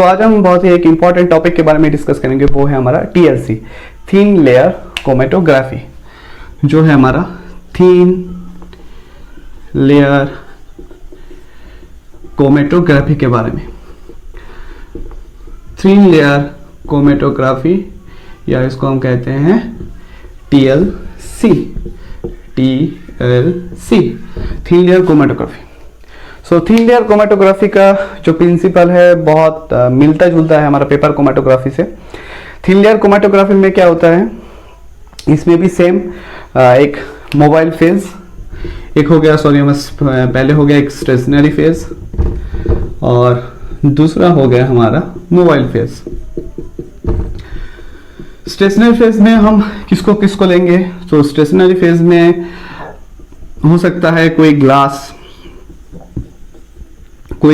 आज हम बहुत ही एक इम्पॉर्टेंट टॉपिक के बारे में डिस्कस करेंगे, वो है हमारा TLC, थिन लेयर क्रोमेटोग्राफी। जो है हमारा थिन लेयर क्रोमेटोग्राफी के बारे में। थिन लेयर क्रोमेटोग्राफी या इसको हम कहते हैं TLC, thin layer chromatography. Thin layer chromatography का जो प्रिंसिपल है बहुत मिलता जुलता है हमारा पेपर क्रोमेटोग्राफी से। थिन लेयर क्रोमेटोग्राफी में क्या होता है, इसमें भी सेम एक मोबाइल फेज, एक हो गया पहले हो गया एक स्टेशनरी फेज और दूसरा हो गया हमारा मोबाइल फेज। स्टेशनरी फेज में हम किसको किसको लेंगे, तो स्टेशनरी फेज में हो सकता है कोई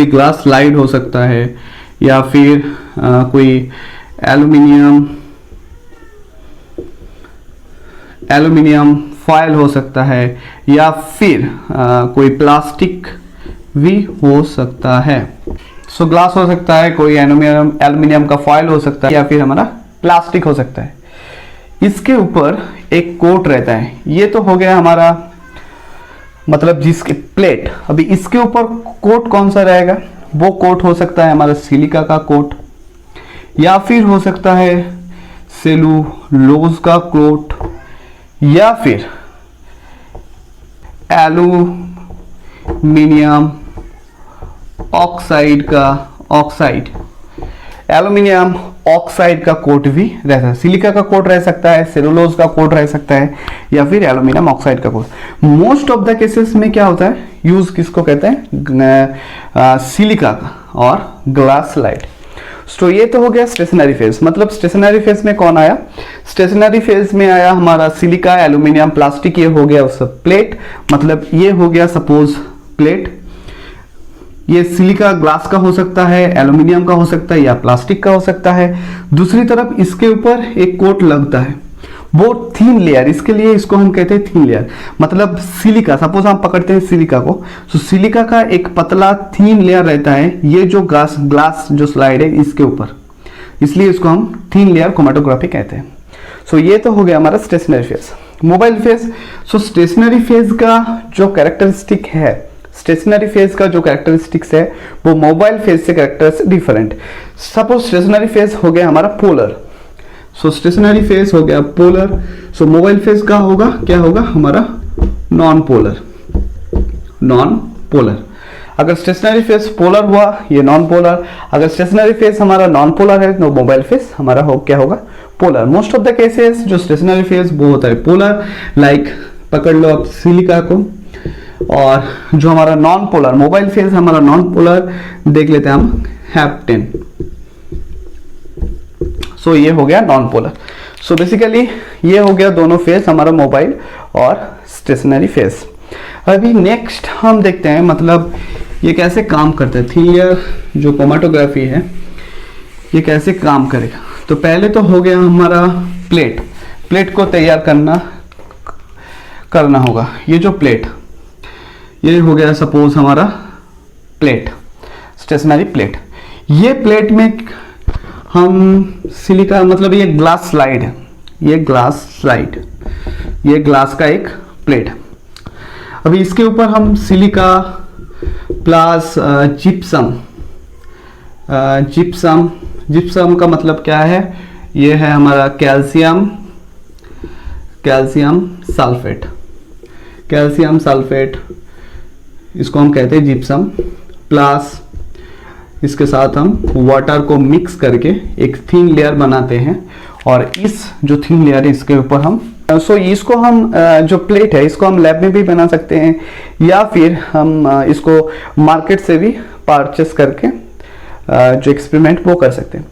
ग्लास स्लाइड हो सकता है, या फिर कोई एल्यूमिनियम फॉयल हो सकता है, या फिर कोई प्लास्टिक भी हो सकता है। ग्लास हो सकता है, कोई एल्यूमिनियम का फॉयल हो सकता है, या फिर हमारा प्लास्टिक हो सकता है। इसके ऊपर एक कोट रहता है। ये तो हो गया हमारा मतलब जिसके प्लेट। अभी इसके ऊपर कोट कौन सा रहेगा, वो कोट हो सकता है हमारा सिलिका का कोट, या फिर हो सकता है सेलुलोज का कोट, या फिर एल्यूमिनियम ऑक्साइड का कोट भी रहता है। सिलिका का कोट रह सकता है, सेलुलोज का कोट रह सकता है, या फिर एल्यूमिनियम ऑक्साइड का coat. Most of the cases में क्या होता है, यूज किसको कहते हैं, सिलिका का और ग्लास स्लाइड। ये तो हो गया स्टेशनरी फेज। मतलब स्टेशनरी फेज में कौन आया, स्टेशनरी फेज में आया हमारा सिलिका, एल्यूमिनियम, प्लास्टिक। ये हो गया उसका प्लेट, मतलब ये हो गया सपोज प्लेट। ये सिलिका ग्लास का हो सकता है, एल्यूमिनियम का हो सकता है, या प्लास्टिक का हो सकता है। दूसरी तरफ इसके ऊपर एक कोट लगता है, वो थिन लेयर। इसके लिए इसको हम कहते हैं थिन लेयर। मतलब सिलिका, सपोज हम पकड़ते हैं सिलिका को, तो सिलिका का एक पतला थिन लेयर रहता है, ये जो ग्लास जो स्लाइड है इसके ऊपर, इसलिए इसको हम थिन लेयर क्रोमेटोग्राफी कहते हैं। ये तो हो गया हमारा stationary phase. Mobile phase, stationary phase का जो कैरेक्टरिस्टिक है, स्टेशनरी फेज का जो कैरेक्टरिस्टिक्स है वो मोबाइल फेज से characteristic different. Suppose stationary phase हो गया हमारा पोलर, स्टेशनरी फेज हो गया पोलर। मोबाइल फेज का होगा, क्या होगा हमारा नॉन पोलर। अगर स्टेशनरी फेज पोलर हुआ, ये नॉन पोलर। अगर स्टेशनरी फेज हमारा नॉन पोलर है तो मोबाइल फेज हमारा क्या होगा, polar. Most of the cases जो स्टेशनरी फेज वो होता है पोलर। लाइक पकड़ लो आप सिलिका को, और जो हमारा नॉन पोलर मोबाइल फेज हमारा नॉन पोलर देख लेते हैं हम, हैप्टेन। ये हो गया नॉन पोलर। बेसिकली ये हो गया दोनों फेज हमारा मोबाइल और स्टेशनरी फेज। अभी नेक्स्ट हम देखते हैं मतलब ये कैसे काम करता है, थिन लेयर जो क्रोमेटोग्राफी है ये कैसे काम करेगा। तो पहले तो हो गया हमारा प्लेट को तैयार करना होगा। ये जो प्लेट, ये हो गया सपोज हमारा प्लेट, स्टेशनरी प्लेट। ये प्लेट में हम सिलिका, मतलब ये ग्लास स्लाइड है, ये ग्लास का एक प्लेट। अभी इसके ऊपर हम सिलिका प्लस जिप्सम का मतलब क्या है, ये है हमारा कैल्शियम सल्फेट, इसको हम कहते हैं जिप्सम। प्लस इसके साथ हम वाटर को मिक्स करके एक थिन लेयर बनाते हैं, और इस जो थिन लेयर है इसके ऊपर हम इसको हम जो प्लेट है इसको हम लैब में भी बना सकते हैं, या फिर हम इसको मार्केट से भी परचेस करके जो एक्सपेरिमेंट वो कर सकते हैं।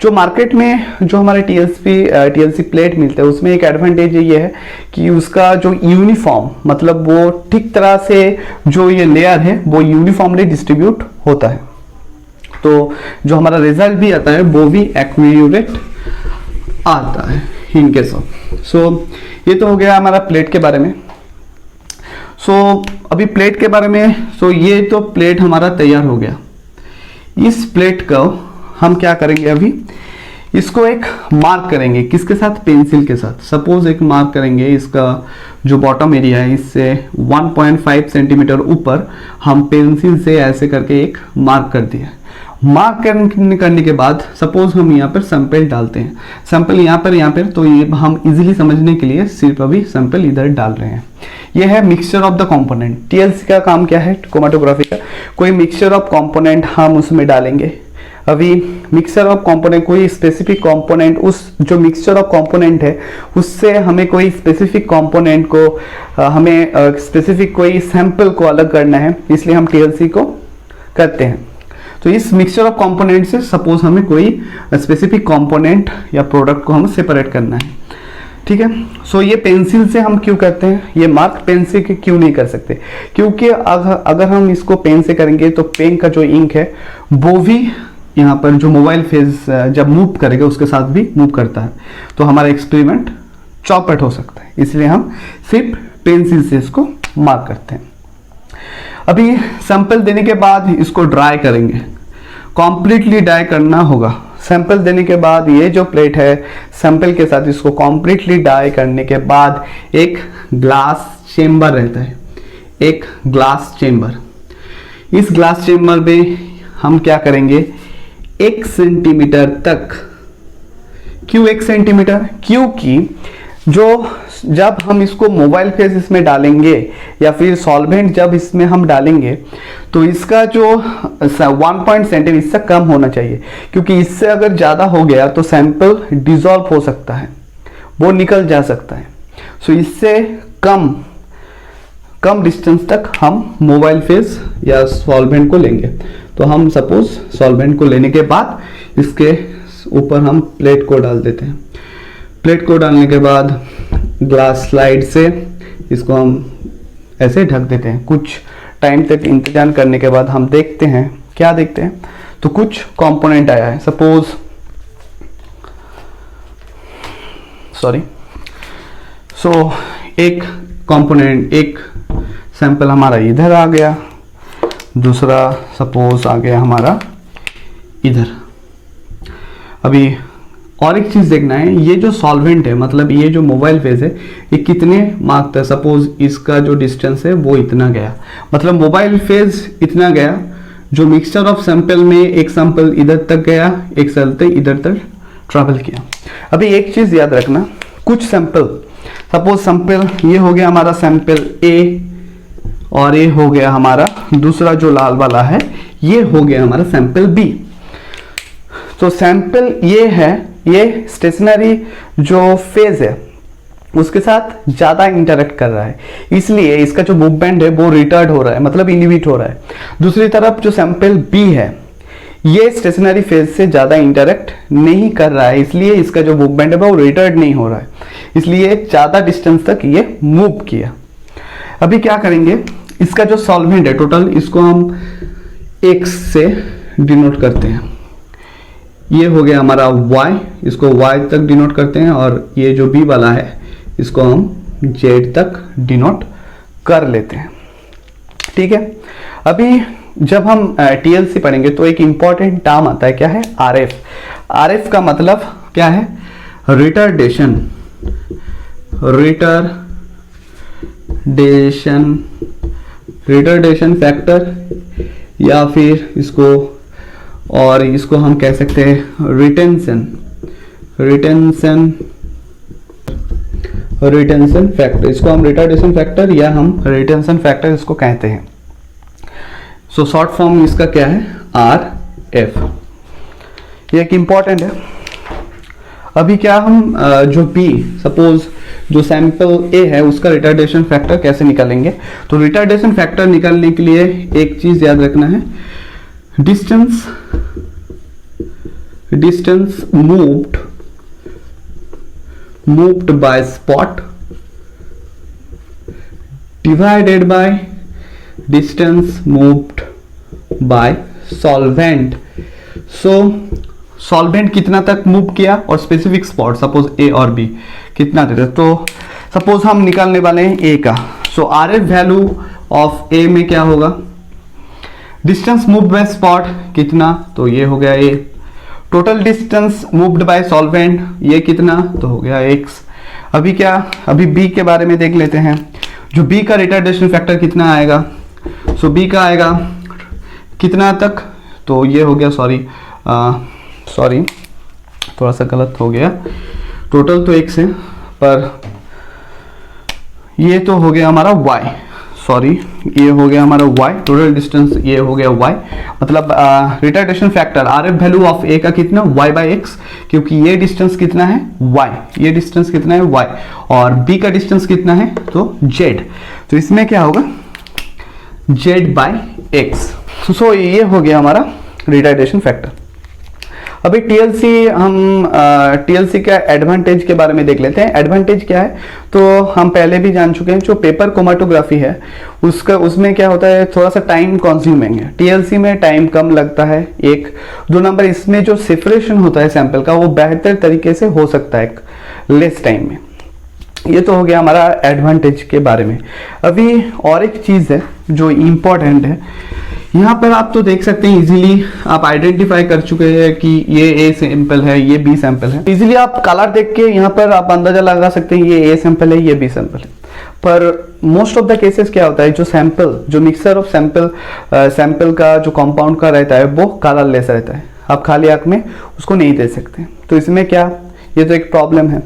जो मार्केट में जो हमारे TLC प्लेट मिलता है उसमें एक एडवांटेज ये है कि उसका जो यूनिफॉर्म, मतलब वो ठीक तरह से जो ये लेयर है वो यूनिफॉर्मली डिस्ट्रीब्यूट होता है, तो जो हमारा रिजल्ट भी आता है वो भी एक्यूरेट आता है इन केस ऑफ। ये तो हो गया हमारा प्लेट के बारे में। अभी प्लेट के बारे में, ये तो प्लेट हमारा तैयार हो गया। इस प्लेट को हम क्या करेंगे, अभी इसको एक मार्क करेंगे, किसके साथ, पेंसिल के साथ। सपोज एक मार्क करेंगे, इसका जो बॉटम एरिया है इससे 1.5 सेंटीमीटर ऊपर हम पेंसिल से ऐसे करके एक मार्क कर दिया। मार्क करने के बाद सपोज हम यहाँ पर सैंपल डालते हैं, सैंपल यहाँ पर, तो ये हम इजीली समझने के लिए सिर्फ अभी सैंपल इधर डाल रहे हैं। ये है mixture of the component. TLC का काम क्या है, क्रोमेटोग्राफी का, कोई मिक्सचर ऑफ कंपोनेंट हम उसमें डालेंगे। अभी मिक्सचर ऑफ कंपोनेंट, कोई स्पेसिफिक कंपोनेंट, उस जो मिक्सचर ऑफ कंपोनेंट है उससे हमें कोई स्पेसिफिक कंपोनेंट को हमें स्पेसिफिक कोई सैंपल को अलग करना है, इसलिए हम टीएलसी को करते हैं। तो इस मिक्सचर ऑफ कंपोनेंट से सपोज हमें कोई स्पेसिफिक कंपोनेंट या प्रोडक्ट को हमें सेपरेट करना है, ठीक है। सो ये पेंसिल से हम क्यों करते हैं, ये मार्क पेन से क्यों नहीं कर सकते, क्योंकि अगर हम इसको पेन से करेंगे तो पेन का जो इंक है वो भी यहाँ पर जो मोबाइल फेस जब मूव करेगा उसके साथ भी मूव करता है, तो हमारा एक्सपेरिमेंट चौपट हो सकता है, इसलिए हम सिर्फ पेंसिल से इसको मार्क करते हैं। अभी सैंपल देने के बाद इसको ड्राई करेंगे, कॉम्प्लीटली ड्राई करना होगा। सैंपल देने के बाद ये जो प्लेट है सैंपल के साथ इसको कॉम्प्लीटली ड्राई करने के बाद एक ग्लास चेम्बर रहता है, एक ग्लास चेम्बर। इस ग्लास चेम्बर में हम क्या करेंगे, 1 सेंटीमीटर तक, क्यों 1 सेंटीमीटर, क्योंकि जब हम इसको मोबाइल फेस इसमें डालेंगे या फिर सॉल्वेंट जब इसमें हम डालेंगे तो इसका जो 1 सेंटीमीटर इससे कम होना चाहिए, क्योंकि इससे अगर ज़्यादा हो गया तो सैंपल डिसॉल्व हो सकता है, वो निकल जा सकता है। सो इससे कम डिस्टेंस तक हम मोबाइल फेस या सॉल्वेंट को लेंगे। तो हम सपोज सॉल्वेंट को लेने के बाद इसके ऊपर हम प्लेट को डाल देते हैं। प्लेट को डालने के बाद ग्लास स्लाइड से इसको हम ऐसे ढक देते हैं। कुछ टाइम तक इंतजार करने के बाद हम देखते हैं, क्या देखते हैं, तो कुछ कंपोनेंट आया है। सपोज एक कंपोनेंट, एक सैंपल हमारा इधर आ गया, दूसरा सपोज आ गया हमारा इधर। अभी और एक चीज देखना है, ये जो सॉल्वेंट है, मतलब ये जो मोबाइल फेस है, ये कितने मार्क तक, सपोज इसका जो डिस्टेंस है वो इतना गया, मतलब मोबाइल फेस इतना गया। जो मिक्सचर ऑफ सैंपल में एक सैंपल इधर तक गया, एक सैंपल इधर तक ट्रैवल किया। अभी एक चीज याद रखना, कुछ सैंपल, सपोज सैंपल ये हो गया हमारा सैंपल ए, और ये हो गया हमारा दूसरा जो लाल वाला है, ये हो गया हमारा सैंपल बी। तो सैंपल ये है, ये स्टेशनरी जो फेज है उसके साथ ज्यादा इंटरेक्ट कर रहा है, इसलिए इसका जो मूवमेंट है वो रिटार्ड हो रहा है, मतलब इनहिबिट हो रहा है। दूसरी तरफ जो सैंपल बी है ये स्टेशनरी फेज से ज्यादा इंटरेक्ट नहीं कर रहा है, इसलिए इसका जो मूवमेंट है वो रिटार्ड नहीं हो रहा है, इसलिए ज्यादा डिस्टेंस तक ये मूव किया। अभी क्या करेंगे, इसका जो सॉल्वेंट है टोटल, इसको हम x से डिनोट करते हैं। ये हो गया हमारा y, इसको y तक डिनोट करते हैं, और ये जो b वाला है इसको हम z तक डिनोट कर लेते हैं, ठीक है। अभी जब हम TLC पढ़ेंगे तो एक इंपॉर्टेंट टर्म आता है, क्या है, RF। RF का मतलब क्या है, रिटार्डेशन फैक्टर, या फिर इसको हम कह सकते हैं रिटेंशन फैक्टर। इसको हम रिटार्डेशन फैक्टर या हम रिटेंशन फैक्टर इसको कहते हैं। सो शॉर्ट फॉर्म इसका क्या है, RF। ये एक इंपॉर्टेंट है। अभी क्या हम जो B, सपोज जो सैंपल A है उसका रिटार्डेशन फैक्टर कैसे निकालेंगे, तो रिटार्डेशन फैक्टर निकालने के लिए एक चीज याद रखना है, distance moved bye spot divided by distance moved by solvent. So solvent कितना तक मूव किया और स्पेसिफिक स्पॉट सपोज ए और बी कितना देते, तो सपोज हम निकालने वाले हैं ए का। सो RF वैल्यू ऑफ ए में क्या होगा, डिस्टेंस मूव बाय स्पॉट कितना, तो ये हो गया A, total distance moved by solvent ये कितना, तो हो गया x। अभी बी के बारे में देख लेते हैं। जो बी का रिटार्डेशन फैक्टर कितना आएगा, सो बी का आएगा कितना तक, तो ये हो गया, सॉरी थोड़ा सा गलत हो गया, टोटल तो x है पर ये तो हो गया हमारा y, ये हो गया हमारा y, टोटल डिस्टेंस ये हो गया y, मतलब retardation factor RF value of a का कितना y/x, क्योंकि ये डिस्टेंस कितना है y, ये डिस्टेंस कितना है y, और b का डिस्टेंस कितना है तो z, तो इसमें क्या होगा z/x। सो ये हो गया हमारा रिटार्डेशन फैक्टर। अभी टीएलसी का एडवांटेज के बारे में देख लेते हैं। एडवांटेज क्या है, तो हम पहले भी जान चुके हैं, जो पेपर क्रोमेटोग्राफी है उसमें क्या होता है, थोड़ा सा टाइम कंज्यूमिंग है। टीएलसी में टाइम कम लगता है, 1-2 नंबर इसमें जो सेपरेशन होता है सैंपल का वो बेहतर तरीके से हो सकता है लेस टाइम में। ये तो हो गया हमारा एडवांटेज के बारे में। अभी और एक चीज़ है जो इम्पोर्टेंट है, यहाँ पर आप तो देख सकते हैं इजीली आप आइडेंटिफाई कर चुके हैं कि ये ए सैंपल है, ये बी सैंपल है। इजीली आप कलर देख के यहाँ पर आप अंदाजा लगा सकते हैं ये ए सैंपल है, ये बी सैंपल है। पर मोस्ट ऑफ द केसेस क्या होता है, जो मिक्सचर ऑफ सैंपल का जो कंपाउंड का रहता है वो कलरलेस रहता है, आप खाली आंख में उसको नहीं दे सकते। तो इसमें क्या, ये तो एक प्रॉब्लम है।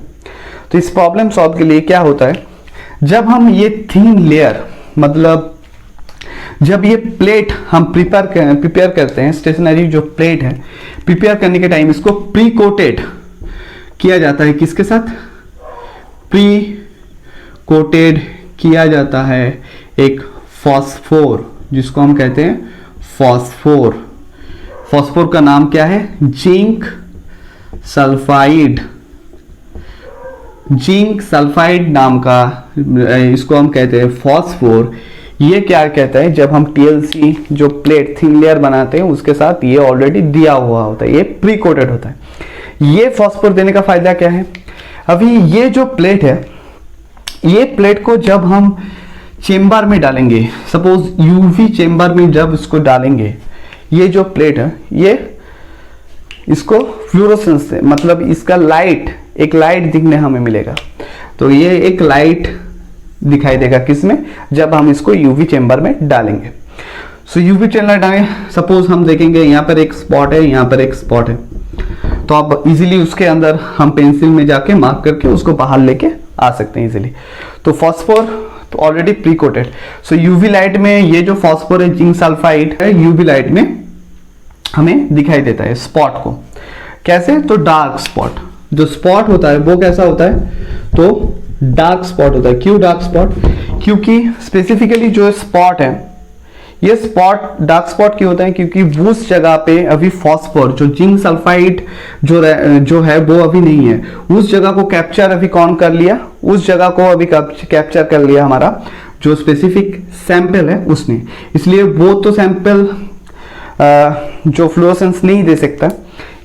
तो इस प्रॉब्लम सॉल्व के लिए क्या होता है, जब हम ये थिन लेयर, मतलब जब ये प्लेट हम प्रिपेयर करते हैं, स्टेशनरी जो प्लेट है प्रिपेयर करने के टाइम इसको प्री कोटेड किया जाता है, किसके साथ, प्री कोटेड किया जाता है एक फॉस्फोर, जिसको हम कहते हैं फॉस्फोर। फॉस्फोर का नाम क्या है, जिंक सल्फाइड। जिंक सल्फाइड नाम का इसको हम कहते हैं फॉस्फोर। ये क्या कहता है, जब हम टीएलसी जो प्लेट थिन लेयर बनाते हैं उसके साथ ये ऑलरेडी दिया हुआ होता है, ये प्री कोटेड होता है। ये फॉस्फोर देने का फायदा क्या है, अभी ये जो प्लेट है, ये प्लेट को जब हम चेंबर में डालेंगे, सपोज यूवी चेंबर में जब इसको डालेंगे, ये जो प्लेट है ये इसको फ्लोरोसेंस से, मतलब इसका एक लाइट दिखने हमें मिलेगा। तो ये एक लाइट दिखाई देगा किसमें, जब हम इसको यूवी चेंबर में डालेंगे। सो यूवी चेंबर डालेंगे, सपोज हम देखेंगे यहाँ पर एक स्पॉट है, यहाँ पर एक स्पॉट है, तो आप इजीली उसके अंदर हम पेंसिल में जाके मार्क करके उसको बाहर लेके आ सकते हैं इजीली। तो फॉस्फोर तो ऑलरेडी प्री कोटेड। सो यूवी लाइट में ये जो फॉस्फोर है, जिंक सल्फाइड है, यूवी लाइट में हमें दिखाई देता है स्पॉट को। कैसे, तो डार्क स्पॉट, जो स्पॉट होता है वो कैसा होता है, तो डार्क स्पॉट होता है। क्यों डार्क स्पॉट, क्योंकि स्पेसिफिकली जो स्पॉट है, ये स्पॉट डार्क स्पॉट क्यों होता है, क्योंकि उस जगह पे अभी फॉस्फोर जो जिंक सल्फाइड जो है वो अभी नहीं है। उस जगह को कैप्चर अभी कौन कर लिया, उस जगह को अभी कैप्चर कर लिया हमारा जो स्पेसिफिक सैंपल है उसने। इसलिए वो तो सैंपल जो फ्लोरोसेंस नहीं दे सकता,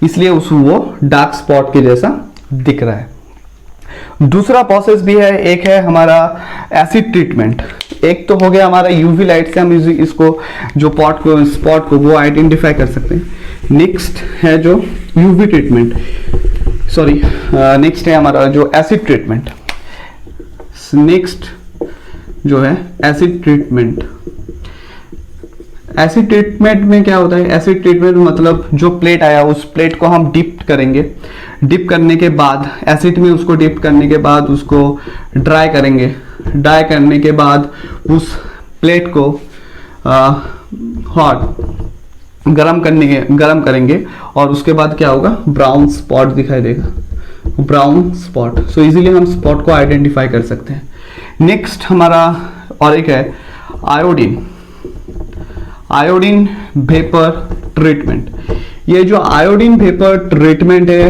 इसलिए वो डार्क स्पॉट के जैसा दिख रहा है। दूसरा प्रोसेस भी है, एक है हमारा एसिड ट्रीटमेंट। एक तो हो गया हमारा यूवी लाइट से हम इसको जो स्पॉट को वो आइडेंटिफाई कर सकते हैं। नेक्स्ट है जो यूवी ट्रीटमेंट, नेक्स्ट है हमारा जो एसिड ट्रीटमेंट। नेक्स्ट जो है एसिड ट्रीटमेंट। एसिड ट्रीटमेंट में क्या होता है, एसिड ट्रीटमेंट मतलब जो प्लेट आया उस प्लेट को हम डिप करेंगे, डिप करने के बाद एसिड में उसको डिप करने के बाद उसको ड्राई करेंगे, ड्राई करने के बाद उस प्लेट को गरम करेंगे और उसके बाद क्या होगा, ब्राउन स्पॉट दिखाई देगा, ब्राउन स्पॉट। सो इजीली हम स्पॉट को आइडेंटिफाई कर सकते हैं। नेक्स्ट हमारा और एक है आयोडीन वेपर ट्रीटमेंट। ये जो आयोडीन वेपर ट्रीटमेंट है,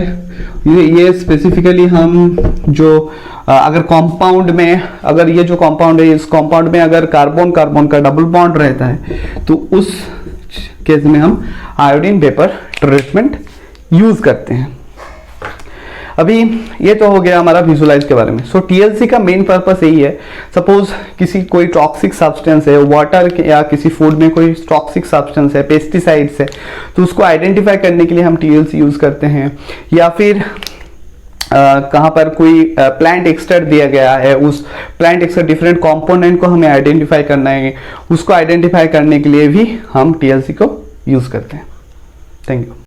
ये स्पेसिफिकली हम जो अगर कंपाउंड में, अगर ये जो कंपाउंड है इस कंपाउंड में अगर कार्बन का डबल बॉन्ड रहता है तो उस केस में हम आयोडीन वेपर ट्रीटमेंट यूज करते हैं। अभी ये तो हो गया हमारा विजुलाइज के बारे में। सो टीएलसी का मेन पर्पस यही है, सपोज किसी कोई टॉक्सिक सब्सटेंस है वाटर या किसी फूड में कोई टॉक्सिक सब्सटेंस है, पेस्टिसाइड्स है, तो उसको आइडेंटिफाई करने के लिए हम टीएलसी यूज करते हैं। या फिर कहाँ पर कोई प्लांट एक्सट्रैक्ट दिया गया है, उस प्लांट एक्सट्रैक्ट डिफरेंट कंपोनेंट को हमें आइडेंटिफाई करना है, उसको आइडेंटिफाई करने के लिए भी हम टीएलसी को यूज करते हैं। Thank you.